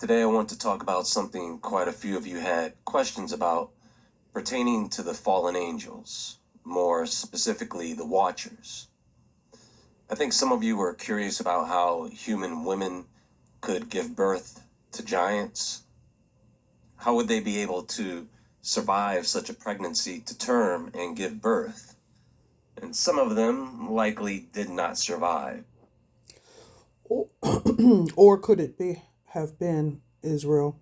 Today I want to talk about something quite a few of you had questions about pertaining to the fallen angels, more specifically the Watchers. I think some of you were curious about how human women could give birth to giants. How would they be able to survive such a pregnancy to term and give birth? And some of them likely did not survive. Or, or could it have been Israel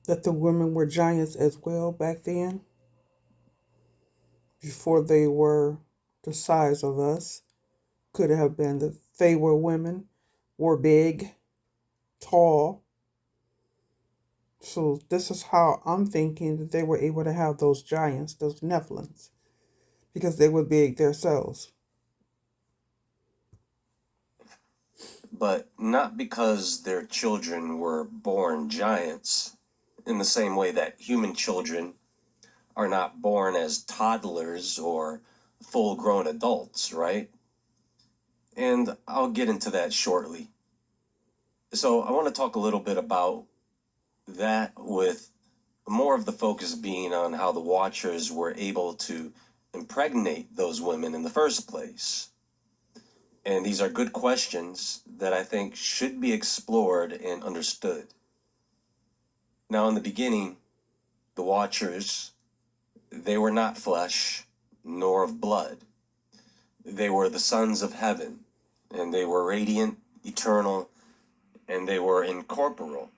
that the women were giants as well back then, before they were the size of us? Could it have been that they were women, were big, tall? So this is how I'm thinking that they were able to have those giants, those Nephilims, because they were big themselves. But not because their children were born giants, in the same way that human children are not born as toddlers or full grown adults, right? And I'll get into that shortly. So, I want to talk a little bit about that, with more of the focus being on how the Watchers were able to impregnate those women in the first place. And these are good questions that I think should be explored and understood. Now, in the beginning, the Watchers, they were not flesh nor of blood. They were the sons of heaven, and they were radiant, eternal, and they were incorporeal.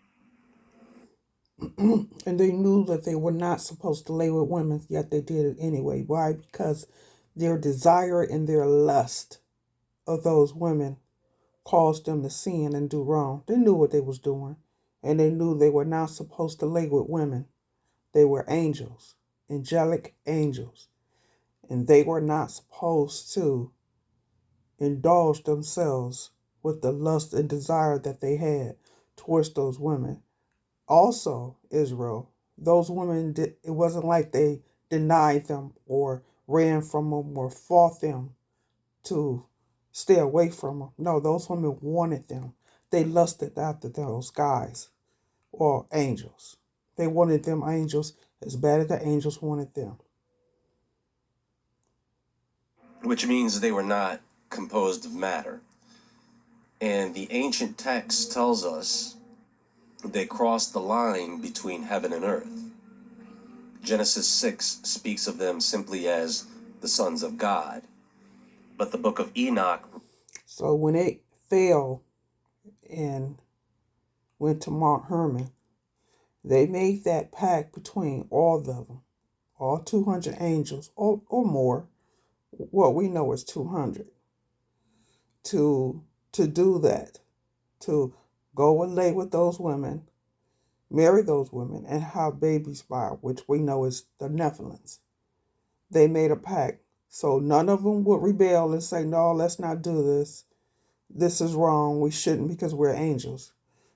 And they knew that they were not supposed to lay with women, yet they did it anyway. Why? Because their desire and their lust of those women caused them to sin and do wrong. They knew what they was doing, and they knew they were not supposed to lay with women. They were angels, angelic angels, and they were not supposed to indulge themselves with the lust and desire that they had towards those women. Also, Israel, those women, it wasn't like they denied them or ran from them or fought them to stay away from them. No, those women wanted them. They lusted after those guys or angels. They wanted them angels as bad as the angels wanted them. Which means they were not composed of matter. And the ancient text tells us they crossed the line between heaven and earth. Genesis 6 speaks of them simply as the sons of God. But the book of Enoch. So when they fell and went to Mount Hermon, they made that pact between all of them, all 200 angels or more. What we know is 200, to do that, to go and lay with those women, marry those women, and have babies by, which we know is the Nephilims. They made a pact. So none of them would rebel and say, no, let's not do this. This is wrong. We shouldn't because we're angels.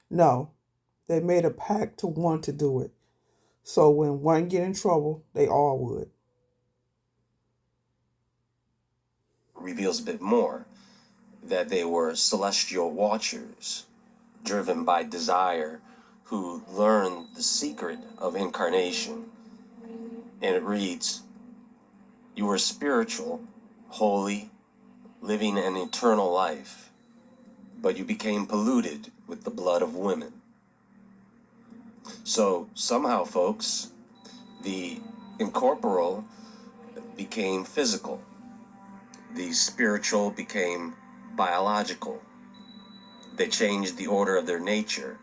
No, they made a pact to want to do it. So when one get in trouble, they all would. Reveals a bit more that they were celestial watchers, driven by desire, who learned the secret of incarnation. And it reads, "You were spiritual, holy, living an eternal life, but you became polluted with the blood of women." So somehow, folks, the incorporeal became physical, the spiritual became biological. They changed the order of their nature.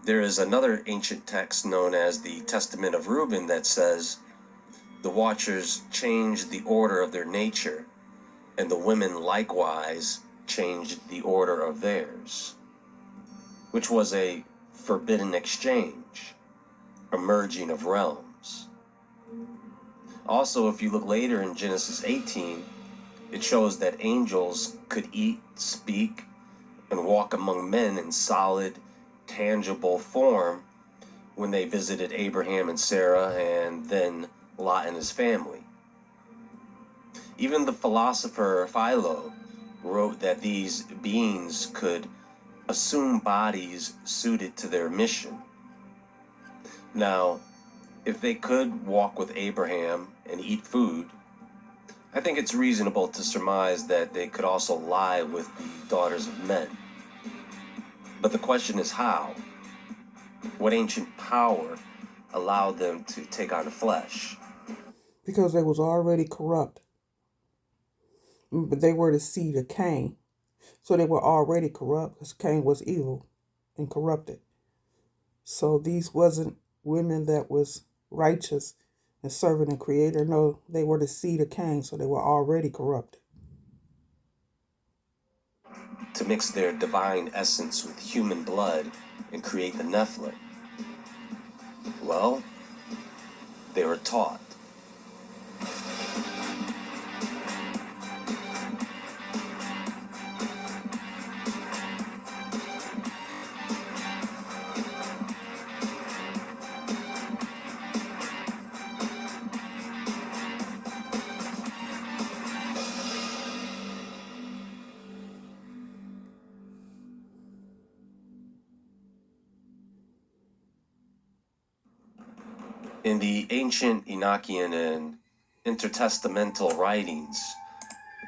There is another ancient text known as the Testament of Reuben that says the Watchers changed the order of their nature, and the women likewise changed the order of theirs, which was a forbidden exchange, a merging of realms. Also, if you look later in Genesis 18, it shows that angels could eat, speak, and walk among men in solid, tangible form when they visited Abraham and Sarah, and then Lot and his family. Even the philosopher Philo wrote that these beings could assume bodies suited to their mission. Now, if they could walk with Abraham and eat food, I think it's reasonable to surmise that they could also lie with the daughters of men. But the question is how? What ancient power allowed them to take on the flesh? Because they was already corrupt. But they were the seed of Cain. So they were already corrupt because Cain was evil and corrupted. So these wasn't women that was righteous and serving the Creator. No, they were the seed of Cain, so they were already corrupted. To mix their divine essence with human blood and create the Nephilim? Well, they were taught. In the ancient Enochian and intertestamental writings,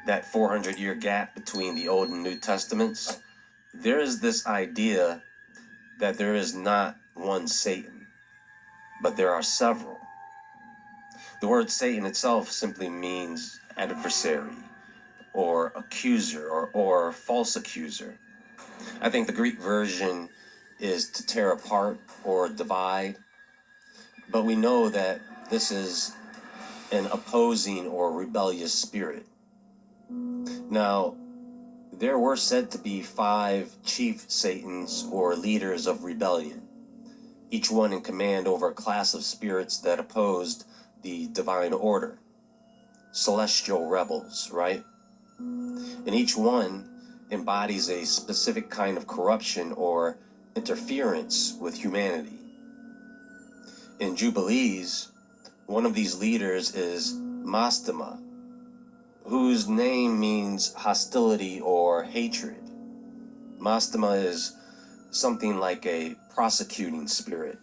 that 400-year gap between the Old and New Testaments, there is this idea that there is not one Satan, but there are several. The word Satan itself simply means adversary, or accuser, or false accuser. I think the Greek version is to tear apart or divide, but we know that this is an opposing or rebellious spirit. Now, there were said to be 5 chief Satans or leaders of rebellion, each one in command over a class of spirits that opposed the divine order. Celestial rebels, right? And each one embodies a specific kind of corruption or interference with humanity. In Jubilees, one of these leaders is Mastema, whose name means hostility or hatred. Mastema is something like a prosecuting spirit.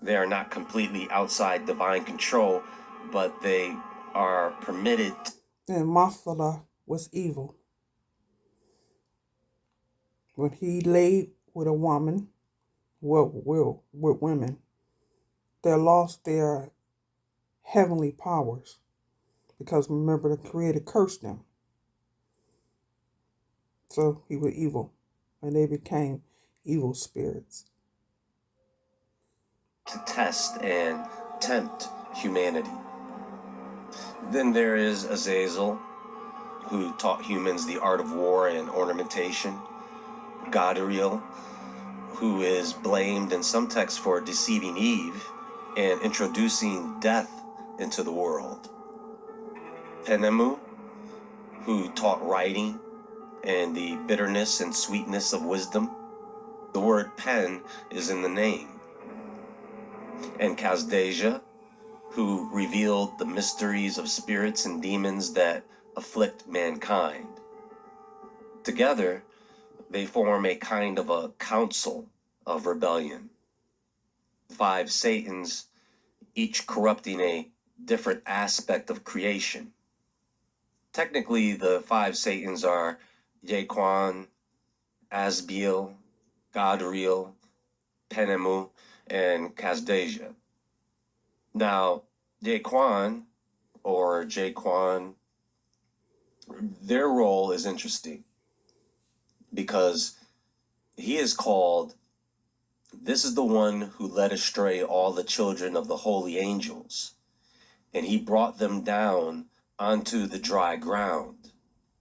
They are not completely outside divine control, but they are permitted. And Mathala was evil. When he laid with a woman, with women, they lost their heavenly powers. Because remember, the Creator cursed them. So he was evil. And they became evil spirits. To test and tempt humanity. Then there is Azazel, who taught humans the art of war and ornamentation. Gadriel, who is blamed in some texts for deceiving Eve and introducing death into the world. Penemu, who taught writing and the bitterness and sweetness of wisdom. The word pen is in the name. And Kazdeja, who revealed the mysteries of spirits and demons that afflict mankind. Together, they form a kind of a council of rebellion. 5 Satans, each corrupting a different aspect of creation. Technically, the 5 Satans are Yequan, Asbiel, Gadriel, Penemu, and Kazdeja. Now, Yequan, or Jaquan, their role is interesting because he is called, this is the one who led astray all the children of the holy angels, and he brought them down onto the dry ground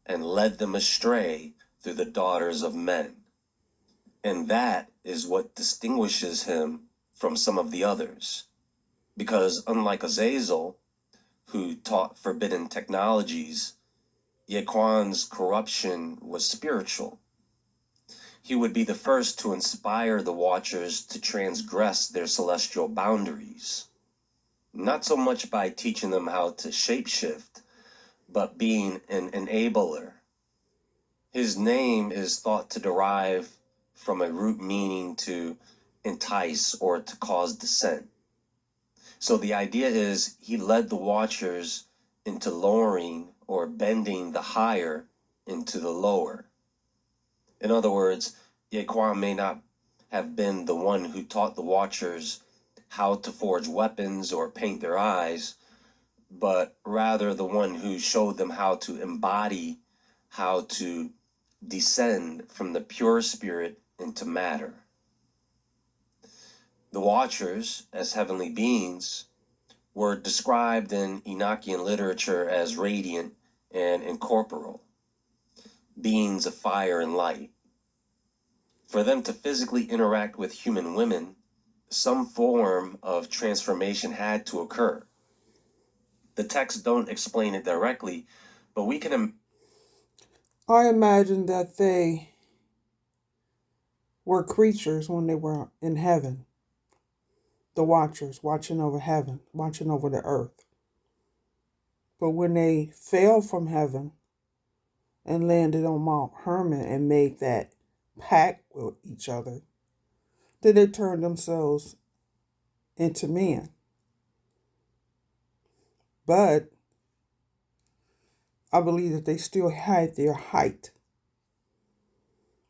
and led them astray through the daughters of men. And that is what distinguishes him from some of the others. Because unlike Azazel, who taught forbidden technologies, Yequan's corruption was spiritual. He would be the first to inspire the Watchers to transgress their celestial boundaries. Not so much by teaching them how to shapeshift, but being an enabler. His name is thought to derive from a root meaning to entice or to cause descent. So the idea is he led the watchers into lowering or bending the higher into the lower. In other words, Yaquan may not have been the one who taught the watchers how to forge weapons or paint their eyes, but rather the one who showed them how to embody, how to descend from the pure spirit into matter. The watchers, as heavenly beings, were described in Enochian literature as radiant and incorporeal, beings of fire and light. For them to physically interact with human women, some form of transformation had to occur. The texts don't explain it directly, but we can. I imagine that they were creatures when they were in heaven, the watchers watching over heaven, watching over the earth. But when they fell from heaven and landed on Mount Hermon and made that pact with each other, then they turned themselves into men. But I believe that they still had their height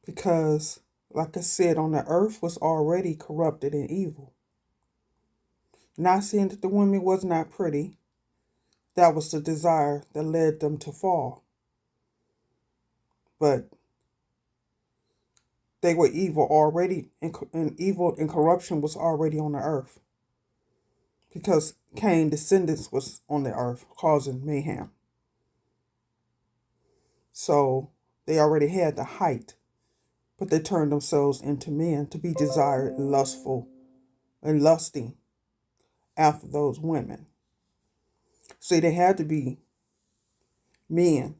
because, like I said, on the earth was already corrupted and evil. Not saying that the women was not pretty. That was the desire that led them to fall. But they were evil already, and evil and corruption was already on the earth. Because Cain's descendants was on the earth causing mayhem. So they already had the height, but they turned themselves into men to be desired and lustful and lusting after those women. See, they had to be men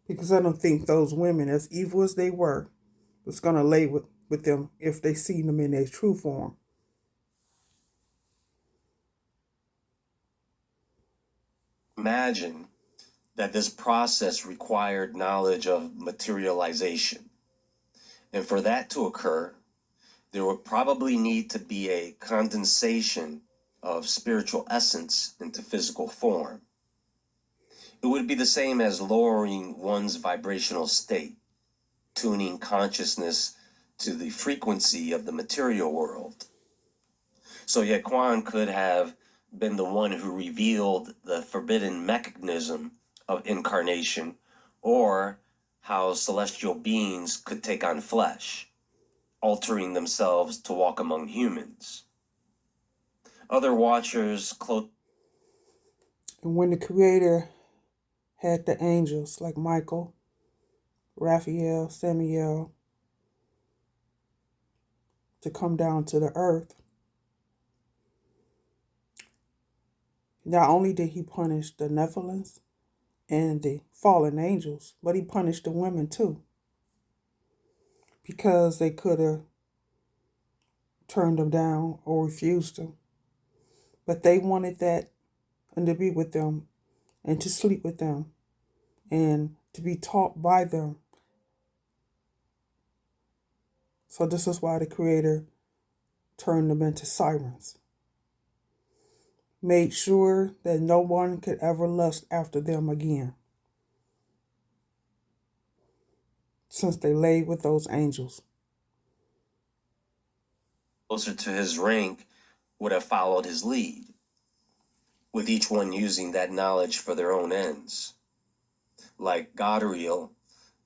because I don't think those women, as evil as they were, was going to lay with them if they seen them in their true form. Imagine that this process required knowledge of materialization. And for that to occur, there would probably need to be a condensation of spiritual essence into physical form. It would be the same as lowering one's vibrational state, tuning consciousness to the frequency of the material world. So Yaquan could have been the one who revealed the forbidden mechanism of incarnation, or how celestial beings could take on flesh, altering themselves to walk among humans. Other watchers And when the Creator had the angels like Michael, Raphael, Samuel to come down to the earth, not only did he punish the Nephilims and the fallen angels, but he punished the women too. Because they could have turned them down or refused them. But they wanted that and to be with them and to sleep with them and to be taught by them. So this is why the Creator turned them into sirens. Made sure that no one could ever lust after them again, since they lay with those angels. closer to his rank would have followed his lead, with each one using that knowledge for their own ends. Like Godriel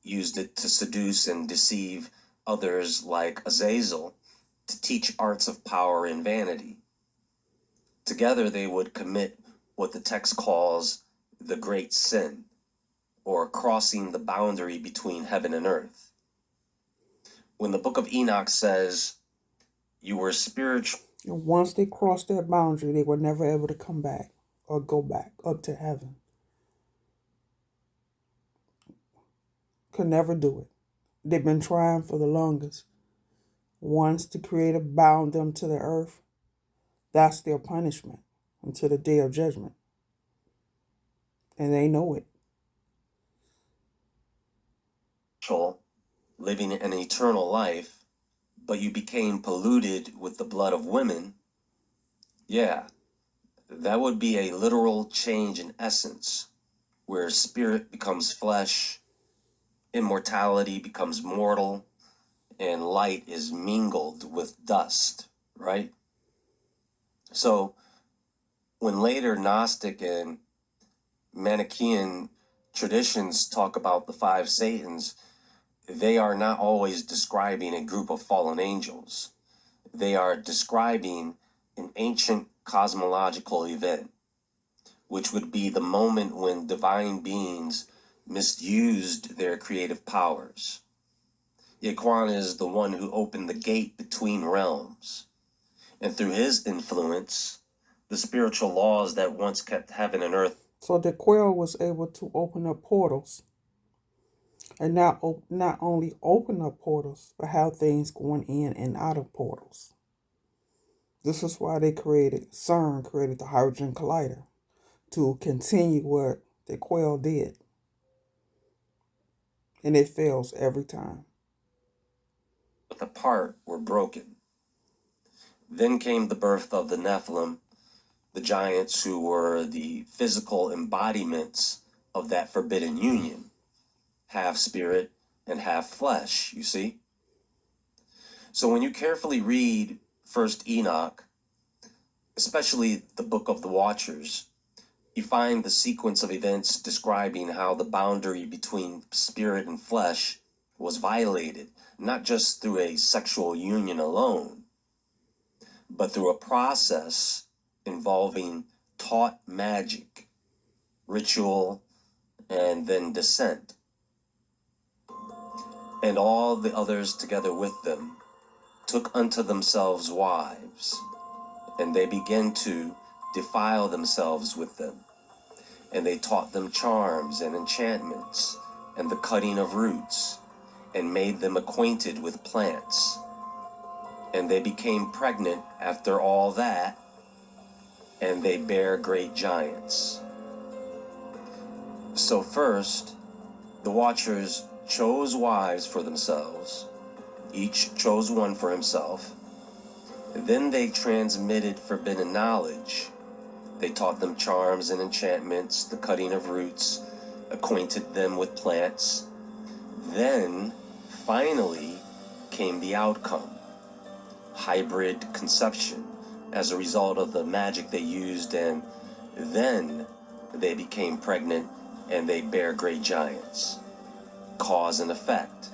used it to seduce and deceive others like Azazel to teach arts of power and vanity. Together they would commit what the text calls the great sin, or crossing the boundary between heaven and earth. When the book of Enoch says, you were spiritual. And once they crossed that boundary, they were never able to come back or go back up to heaven. Could never do it. They've been trying for the longest. Once the Creator bound them to the earth, that's their punishment until the day of judgment. And they know it. living an eternal life, but you became polluted with the blood of women, yeah, that would be a literal change in essence, where spirit becomes flesh, immortality becomes mortal, and light is mingled with dust, right? So when later Gnostic and Manichaean traditions talk about the five Satans, they are not always describing a group of fallen angels. They are describing an ancient cosmological event, which would be the moment when divine beings misused their creative powers. Yaquan is the one who opened the gate between realms, and through his influence, the spiritual laws that once kept heaven and earth. So DeQuell was able to open up portals, and not only open up portals, but have things going in and out of portals. This is why CERN created the Hydrogen Collider, to continue what DeQuell did. And it fails every time. Apart were broken. Then came the birth of the Nephilim, the giants who were the physical embodiments of that forbidden union, half spirit and half flesh, you see? So when you carefully read First Enoch, especially the Book of the Watchers, you find the sequence of events describing how the boundary between spirit and flesh was violated, not just through a sexual union alone, but through a process involving taught magic, ritual, and then descent. And all the others together with them took unto themselves wives, and they began to defile themselves with them. And they taught them charms and enchantments, and the cutting of roots, and made them acquainted with plants. And they became pregnant after all that, and they bare great giants. So first, the Watchers chose wives for themselves. Each chose one for himself. Then they transmitted forbidden knowledge. They taught them charms and enchantments, the cutting of roots, acquainted them with plants. Then, finally, came the outcome: hybrid conception as a result of the magic they used, and then they became pregnant and they bare great giants. Cause and effect.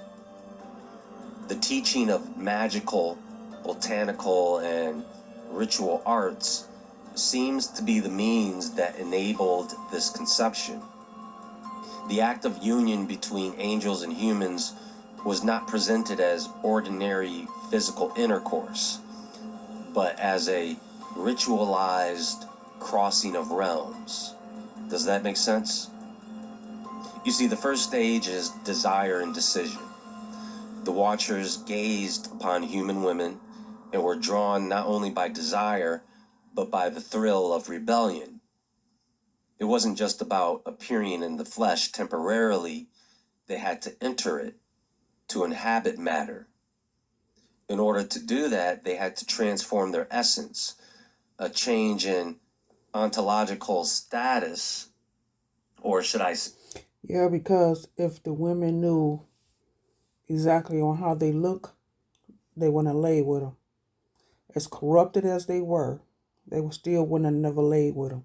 The teaching of magical, botanical, and ritual arts seems to be the means that enabled this conception. The act of union between angels and humans was not presented as ordinary physical intercourse, but as a ritualized crossing of realms. Does that make sense? You see, the first stage is desire and decision. The Watchers gazed upon human women and were drawn not only by desire, but by the thrill of rebellion. It wasn't just about appearing in the flesh temporarily. They had to enter it, to inhabit matter. In order to do that, they had to transform their essence, a change in ontological status, or should I say? Yeah, because if the women knew exactly on how they look, they wouldn't lay with them. As corrupted as they still wouldn't have never laid with them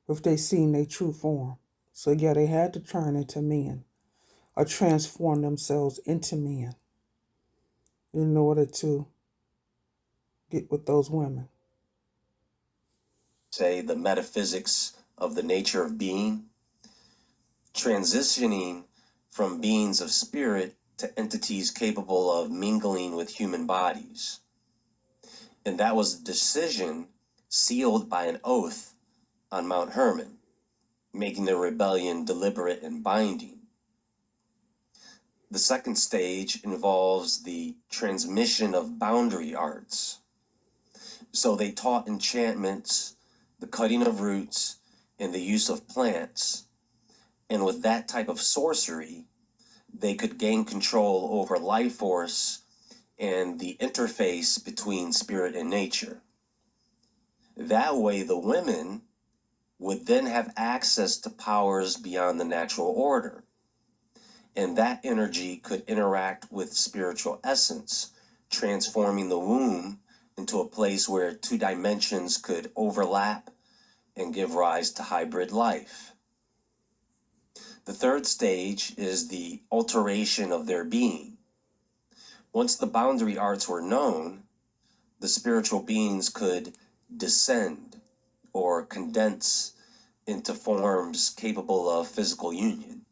if they seen their true form. So yeah, they had to turn into men or transform themselves into men in order to get with those women. Say the metaphysics of the nature of being, transitioning from beings of spirit to entities capable of mingling with human bodies. And that was a decision sealed by an oath on Mount Hermon, making the rebellion deliberate and binding. The second stage involves the transmission of boundary arts. So they taught enchantments, the cutting of roots, and the use of plants. And with that type of sorcery, they could gain control over life force and the interface between spirit and nature. That way, the women would then have access to powers beyond the natural order. And that energy could interact with spiritual essence, transforming the womb into a place where two dimensions could overlap and give rise to hybrid life. The third stage is the alteration of their being. Once the boundary arts were known, the spiritual beings could descend or condense into forms capable of physical union.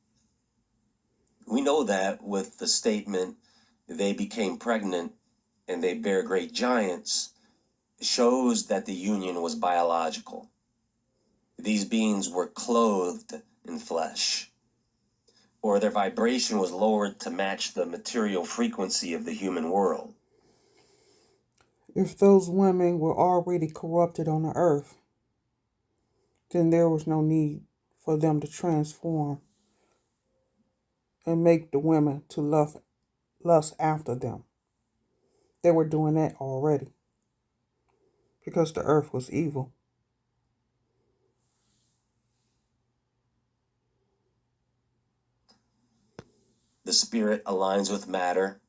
We know that with the statement, they became pregnant and they bear great giants, shows that the union was biological. These beings were clothed in flesh, or their vibration was lowered to match the material frequency of the human world. If those women were already corrupted on the earth, then there was no need for them to transform and make the women to lust after them. They were doing that already because the earth was evil. The spirit aligns with matter,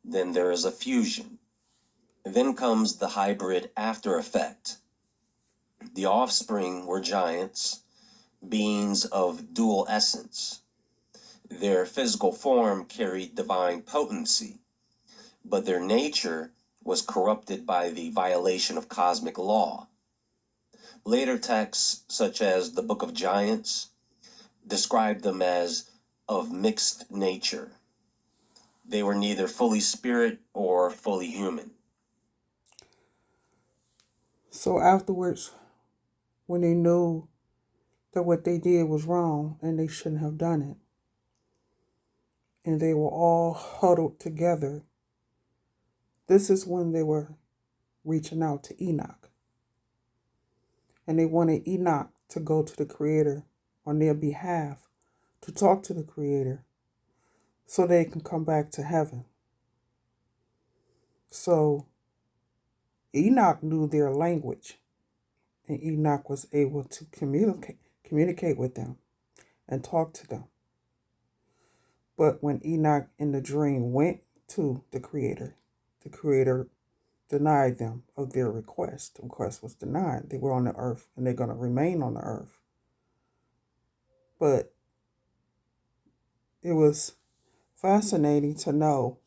then there is a fusion. Then comes the hybrid after effect. The offspring were giants, beings of dual essence. Their physical form carried divine potency, but their nature was corrupted by the violation of cosmic law. Later texts, such as the Book of Giants, describe them as of mixed nature. They were neither fully spirit or fully human. So afterwards, when they knew that what they did was wrong and they shouldn't have done it, and they were all huddled together, this is when they were reaching out to Enoch. And they wanted Enoch to go to the Creator on their behalf to talk to the Creator so they can come back to heaven. So Enoch knew their language, and Enoch was able to communicate with them and talk to them. But when Enoch in the dream went to the Creator denied them of their request. The request was denied. They were on the earth and they're going to remain on the earth. But it was fascinating to know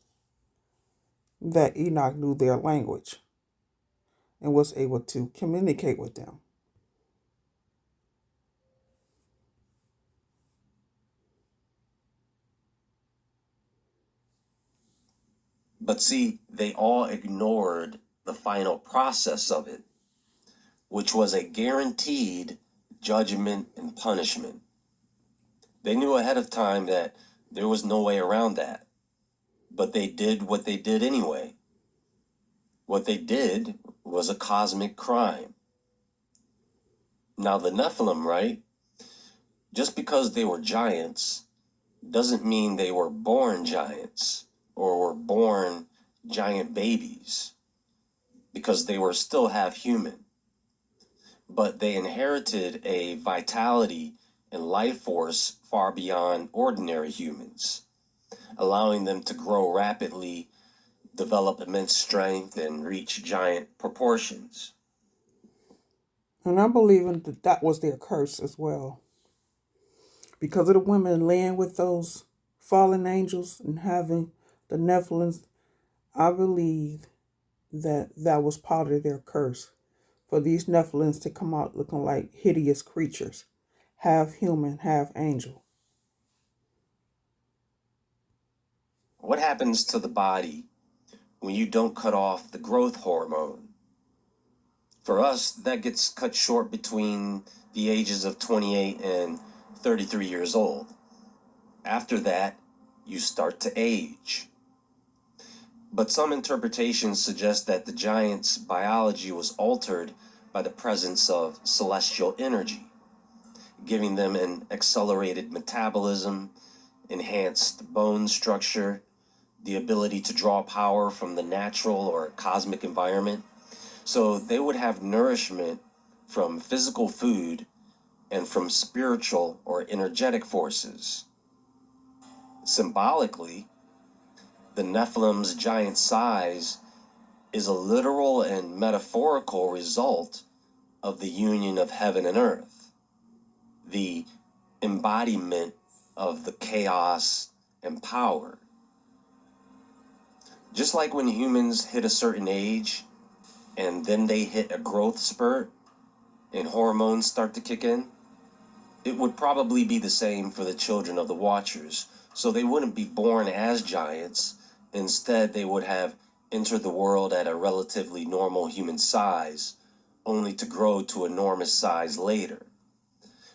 that Enoch knew their language and was able to communicate with them. But see, they all ignored the final process of it, which was a guaranteed judgment and punishment. They knew ahead of time that there was no way around that, but they did what they did anyway. What they did was a cosmic crime. Now, the Nephilim, right? Just because they were giants doesn't mean they were born giants or were born giant babies, because they were still half human. But they inherited a vitality and life force far beyond ordinary humans, allowing them to grow rapidly, develop immense strength, and reach giant proportions. And I'm believing that that was their curse as well. Because of the women laying with those fallen angels and having the Nephilims, I believe that that was part of their curse. For these Nephilims to come out looking like hideous creatures, half human, half angel. What happens to the body when you don't cut off the growth hormone? For us, that gets cut short between the ages of 28 and 33 years old. After that, you start to age. But some interpretations suggest that the giants' biology was altered by the presence of celestial energy, giving them an accelerated metabolism enhanced bone structure, the ability to draw power from the natural or cosmic environment. So they would have nourishment from physical food and from spiritual or energetic forces. Symbolically, the Nephilim's giant size is a literal and metaphorical result of the union of heaven and earth, the embodiment of the chaos and power. Just like when humans hit a certain age and then they hit a growth spurt and hormones start to kick in, it would probably be the same for the children of the Watchers. So they wouldn't be born as giants. Instead, they would have entered the world at a relatively normal human size, only to grow to enormous size later.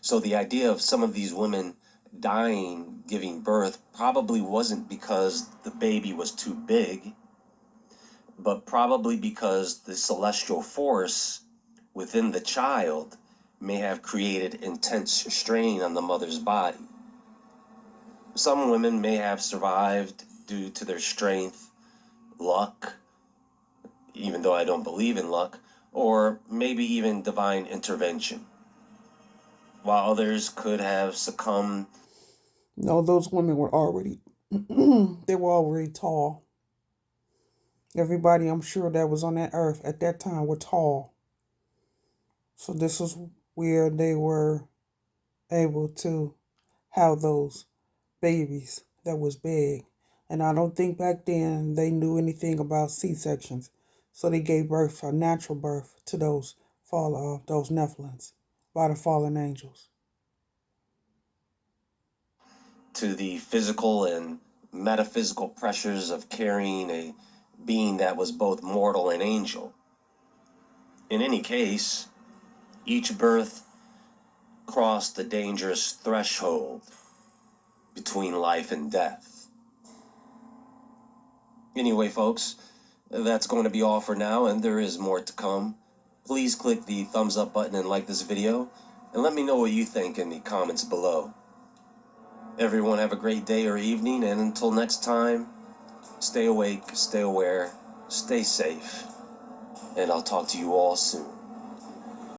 So the idea of some of these women dying giving birth probably wasn't because the baby was too big, but probably because the celestial force within the child may have created intense strain on the mother's body. Some women may have survived due to their strength, luck, even though I don't believe in luck, or maybe even divine intervention, while others could have succumbed. No, those women were already, they were already tall. Everybody, I'm sure, that was on that earth at that time were tall. So this is where they were able to have those babies that was big. And I don't think back then they knew anything about C-sections. So they gave birth, a natural birth, to those those Nephilims by the fallen angels. To the physical and metaphysical pressures of carrying a being that was both mortal and angel. In any case, each birth crossed the dangerous threshold between life and death. Anyway, folks, that's going to be all for now, and there is more to come. Please click the thumbs up button and like this video, and let me know what you think in the comments below. Everyone have a great day or evening, and until next time, stay awake, stay aware, stay safe, and I'll talk to you all soon.